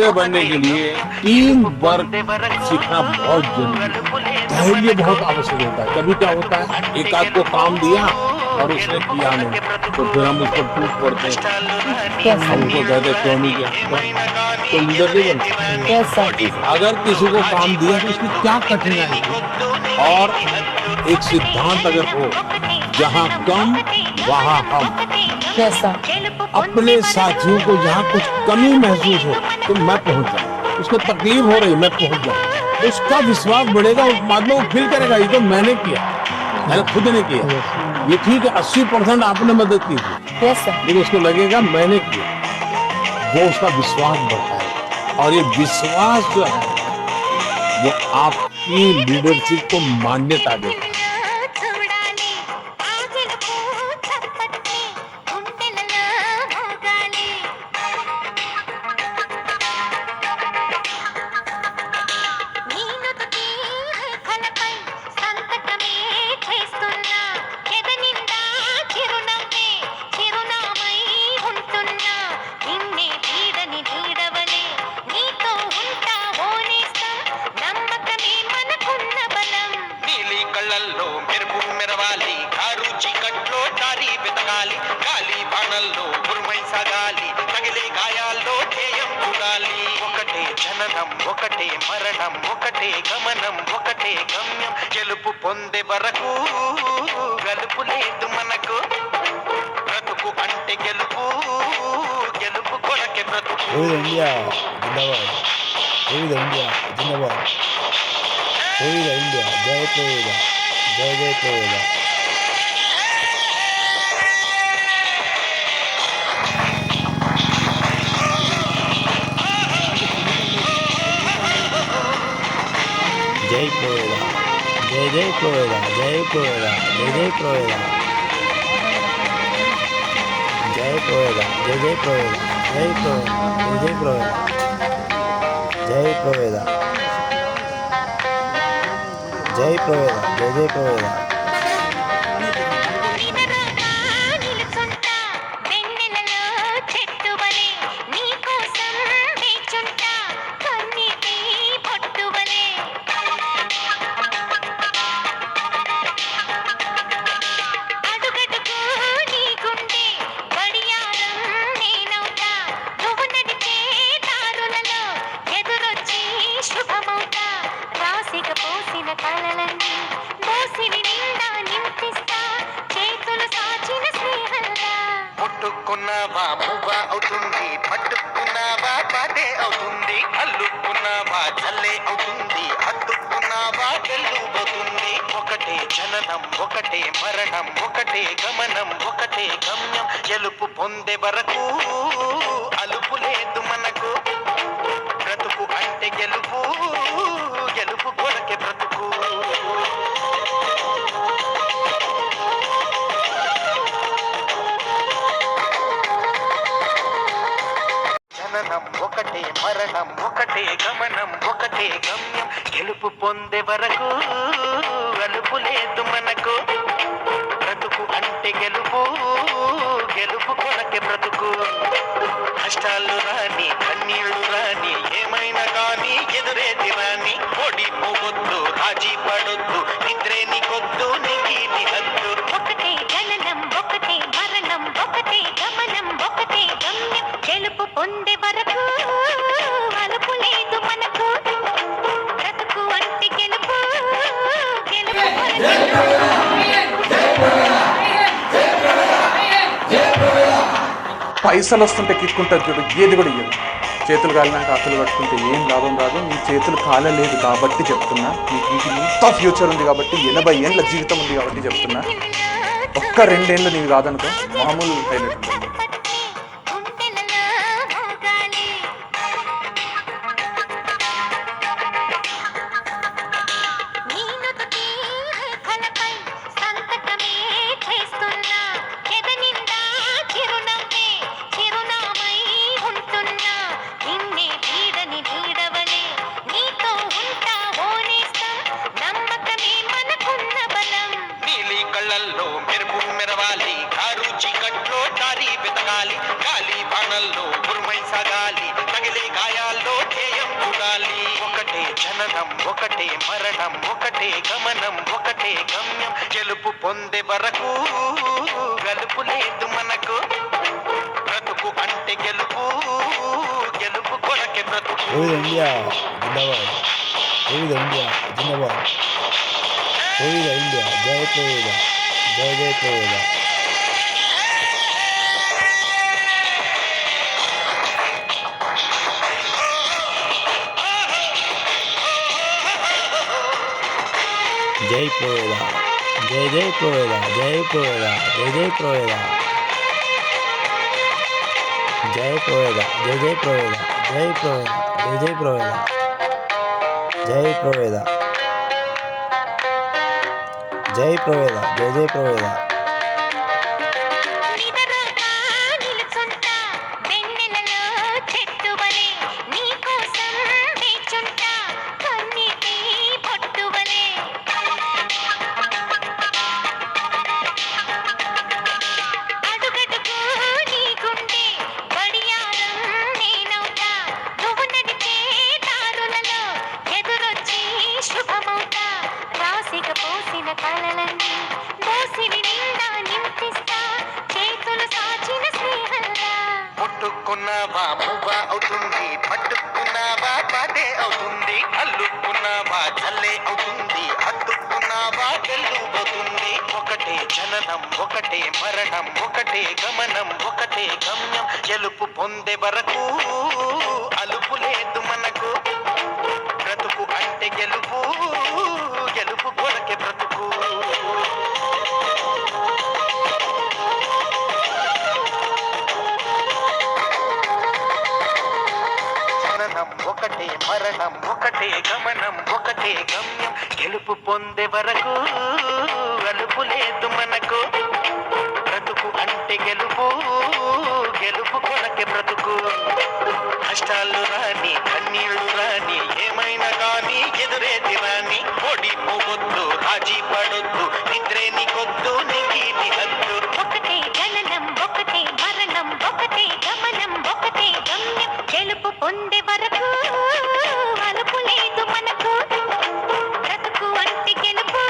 आगे बढ़ने के लिए टीम वर्क सीखना बहुत जरूरी है। धैर्य बहुत आवश्यक होता है। कभी क्या होता है, एक आध को काम दिया और उसने किया नहीं, तो फिर हम उस पर टूट पड़ते हैं। हम उसको कहते क्यों नहीं किया, तो लीडर नहीं बनता। अगर किसी को काम दिया तो उसकी क्या कठिनाई थी, और एक सिद्धांत अगर हो, जहाँ कम वहाँ हम। कैसा? अपने साथियों को जहाँ कुछ कमी महसूस हो तो मैं पहुंच जाऊं, उसको तकलीफ हो रही मैं पहुंच जाऊं, उसका विश्वास बढ़ेगा। बाद में वो फील करेगा ये तो मैंने किया, मैंने खुद ने किया। ये ठीक है 80% आपने मदद की थी, लेकिन उसको लगेगा मैंने किया, वो उसका विश्वास बढ़ाएगा। और ये विश्वास जो है वो आपकी लीडरशिप को मान्यता देगा। ఒకటే మరణం ఒకటే గమనం ఒకటే గమ్యం గెలుపు పొందే వరకు గలుపు లేదు మనకు బ్రతుకు అంటే గెలుపు గెలుపు కొరకే బ్రతుకు ఇండియా జిందాబాద్ ఇండియా జిందాబాద్ ఇండియా జై ప్రోవేద జై జై ప్రోవేద जय प्रोवेदा जय जय प्रोवेदा जय प्रोवेदा जय जय प्रोवेदा जय प्रोवेदा जय जय प्रोवेदा जय प्रोवेदा जय प्रोवेदा जय प्रोवेदा जय जय प्रोवेदा ముట్టుకున్నావా మువ్వ అవుతుంది పట్టుకున్నావా పాటే అవుతుంది అల్లుకున్నావా చల్లే అవుతుంది హత్తుకున్నావా గెలుపోతుంది ఒకటే జననం ఒకటే మరణం ఒకటే గమనం ఒకటే గమ్యం గెలుపు పొందే వరకు అలుపు లేదు మనకు బ్రతుకు అంటే గెలుపు గెలుపు కొరకే బ్రతుకు ఒకటే మరణం ఒకటే గమనం ఒకటే గమ్యం గెలుపు పొందే వరకు అలుపు లేదు మనకు బ్రతుకు అంటే గెలుపు గెలుపు కొరకే బ్రతుకు కష్టాలు రాని కన్నీళ్లు రాని ఏమైనా కానీ ఎదురేది రాని ఓడిపోవద్దు రాజీ పడొద్దు నిద్రే నీకొద్దు నీకి నీ హద్దు ఒకటే జననం ఒకటే మరణం ఒకటే గమనం ఒకటే గమ్యం గెలుపు పొందే వరకు అలుపు లేదు మనకు బ్రతుకు అంటే గెలుపు గెలుపు పైసలు వస్తుంటే కిక్కుంటుంది చూడు, ఏది కూడా ఇయ్యదు. చేతులు కాలినాక ఆకులు పట్టుకుంటే ఏం లాభం రాదు. నీ చేతులు కాలలేదు కాబట్టి చెప్తున్నా, నీకు ఇంత ఫ్యూచర్ ఉంది కాబట్టి, 80 ఏళ్ళ జీవితం ఉంది కాబట్టి చెప్తున్నా. ఒక్క 2 ఏళ్ళు నీకు కాదనుకో మామూలు హైలైట్ ఉంటుంది. కళ్ళల్లో మెరుపు మెరవాలి కారు చీకట్లో దారి వెతకాలి మరణం ఒకటే మరణం ఒకటే గమనం ఒకటే గమ్యం గెలుపు పొందే వరకు గలుపు లేదు మనకు బ్రతుకు అంటే గెలుపు గెలుపు కొరకే బ్రతుకు కోవిడ్ ఇండియా జిందాబాద్ కోవిడ్ ఇండియా జిందాబాద్ కోవిడ్ ఇండియా జై కోవిడ్ జై జై కోవిడ్ జై కోవిడ్ జై జై కోవిడ్ జై కోవిడ్ జై జై కోవిడ్ జై కోవిడ్ జై జై కోవిడ్ జై కోవిడ్ జై జై కోవిడ్ జై కోవిడ్ జై కోవిడ్ జై జై కోవిడ్ నిదరోగా నిలుచుంటా వెన్నెలలో చెట్టువలే నీకోసం వేచుంటా కన్నీటి పొట్టువలే అడుగడుగు నీ గుండె బడియారం నేనవుతా నువ్వు నడిచే దారులలో ఎదురొచ్చి శుభమవుతా రాసిక పోసిన కళలన్నీ దోసిని నిండా నింపిస్తా చేతులు సాచిన స్నేహంగా ముట్టుకున్నావా మువ్వ అవుతుంది పట్టుకున్నావా పాటే అవుతుంది అల్లుకున్నావా చల్లే అవుతుంది హత్తుకున్నావా గెలుపోతుంది ఒకటే జననం ఒకటే మరణం ఒకటే గమనం ఒకటే గమ్యం గెలుపు పొందే వరకు అలుపు లేదు మనకు బ్రతుకు అంటే గెలుపు గెలుపు కొరకే బ్రతుకు జననం ఒకటే మరణం ఒకటే గమనం ఒకటే గమ్యం గెలుపు పొందే వరకు అలుపు లేదు మనకు బ్రతుకు అంటే గెలుపు గెలుపు కొరకే బ్రతుకు కష్టాలు రాని కన్నీళ్లు రాని ఏమైనా కానీ ఎదురేది రాని ఓడిపోవద్దు రాజీ పడొద్దు నిద్రే నీకొద్దు నీకి హద్దు ఒకటే జననం ఒకటే మరణం ఒకటే గమనం ఒకటే గమ్యం గెలుపు పొందే వరకు అలుపు లేదు మనకు బ్రతుకు అంటే గెలుపు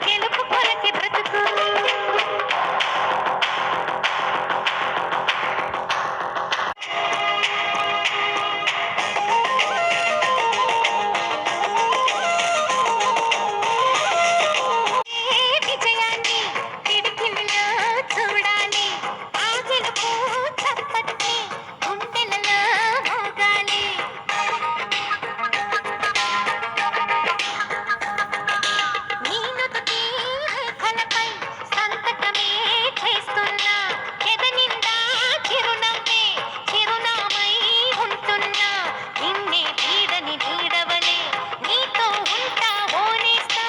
గెలుపు కొరకే బ్రతుకు విజయాన్ని కిటికీలో చూడాలి ఆ గెలుపు చప్పట్ని గుండెలలో మోగాలి నీ నుదుటి రేఖలపై సంతకమే చేస్తున్నా ఎద నిండా చిరునవ్వే చిరునామై ఉంటున్నా నిన్నే వీడని వీడవలే నీతో ఉంటా ఓనేస్తా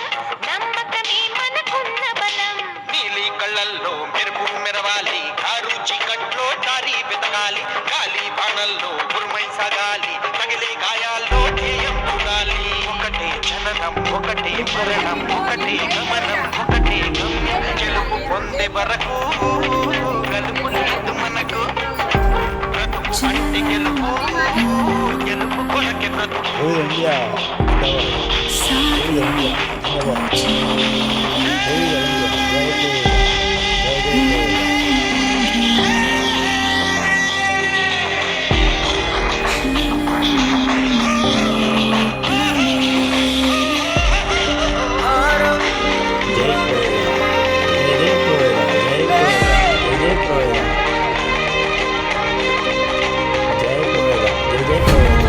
నమ్మకమే మనకున్న బలం నీలి కళ్ళల్లో మెరుపు మెరవాలి కారు చీకట్లో దారి వెతకాలి గాలి బాణల్లో ఉరుమై సాగాలి తగిలే గాయాల్లో ధ్యేయం చూడాలి ఒకటే జననం ఒకటే మరణం ఒకటే గమనం ఒకటే గమ్యం గెలుపు పొందే వరకు గలుపు లేదు మనకు బ్రతుకు అంటే గెలుపు గెలుపు కొరకే బ్రతుకు కోవిడ్ ఇండియా జిందాబాద్ కోవిడ్ ఇండియా జిందాబాద్ కోవిడ్ ఇండియా జై కోవిడ్ జై జై కోవిడ్ జై కోవిడ్ జై జై కోవిడ్ జై జై కోవిడ్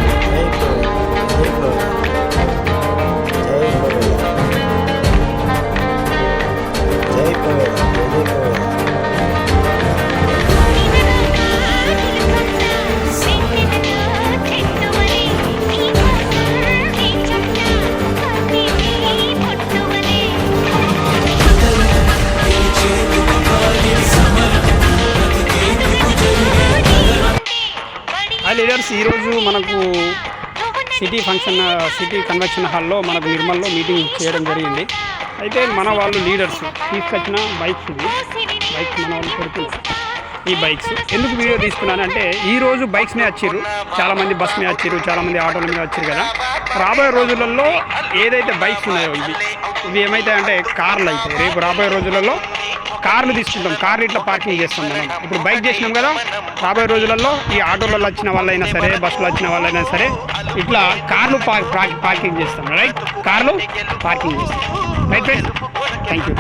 జై కోవిడ్ జై జై కోవిడ్ జై కోవిడ్ జై కోవిడ్ జై కోవిడ్ జై జై కోవిడ్ హాయ్ లీడర్స్, ఈరోజు మనకు సిటీ కన్వెన్షన్ హాల్లో మనకు నిర్మల్లో మీటింగ్ చేయడం జరిగింది. అయితే మన వాళ్ళు లీడర్స్ తీసుకొచ్చిన బైక్స్ మన వాళ్ళు పెడుతున్నారు. ఈ బైక్స్ ఎందుకు వీడియో తీసుకున్నానంటే ఈరోజు బైక్స్ మీద వచ్చిర్రు, చాలామంది బస్ మీద వచ్చిర్రు, చాలామంది ఆటోల మీద వచ్చిర్రు కదా. రాబోయే రోజులలో ఏదైతే బైక్స్ ఉన్నాయో ఇవి ఏమైతే అంటే కార్లు అయితే రేపు రాబోయే రోజులలో కార్లు తీసుకుంటాం, కార్లు ఇట్లా పార్కింగ్ చేస్తాం. మనం ఇప్పుడు బైక్ చేసినాం కదా, రాబోయే రోజులలో ఈ ఆటోలలో వచ్చిన వాళ్ళైనా సరే, బస్సులో వచ్చిన వాళ్ళైనా సరే ఇట్లా కార్లు పార్కింగ్ చేస్తాం. రైట్, కార్లు పార్కింగ్ చేస్తాం. Right friends, thank you.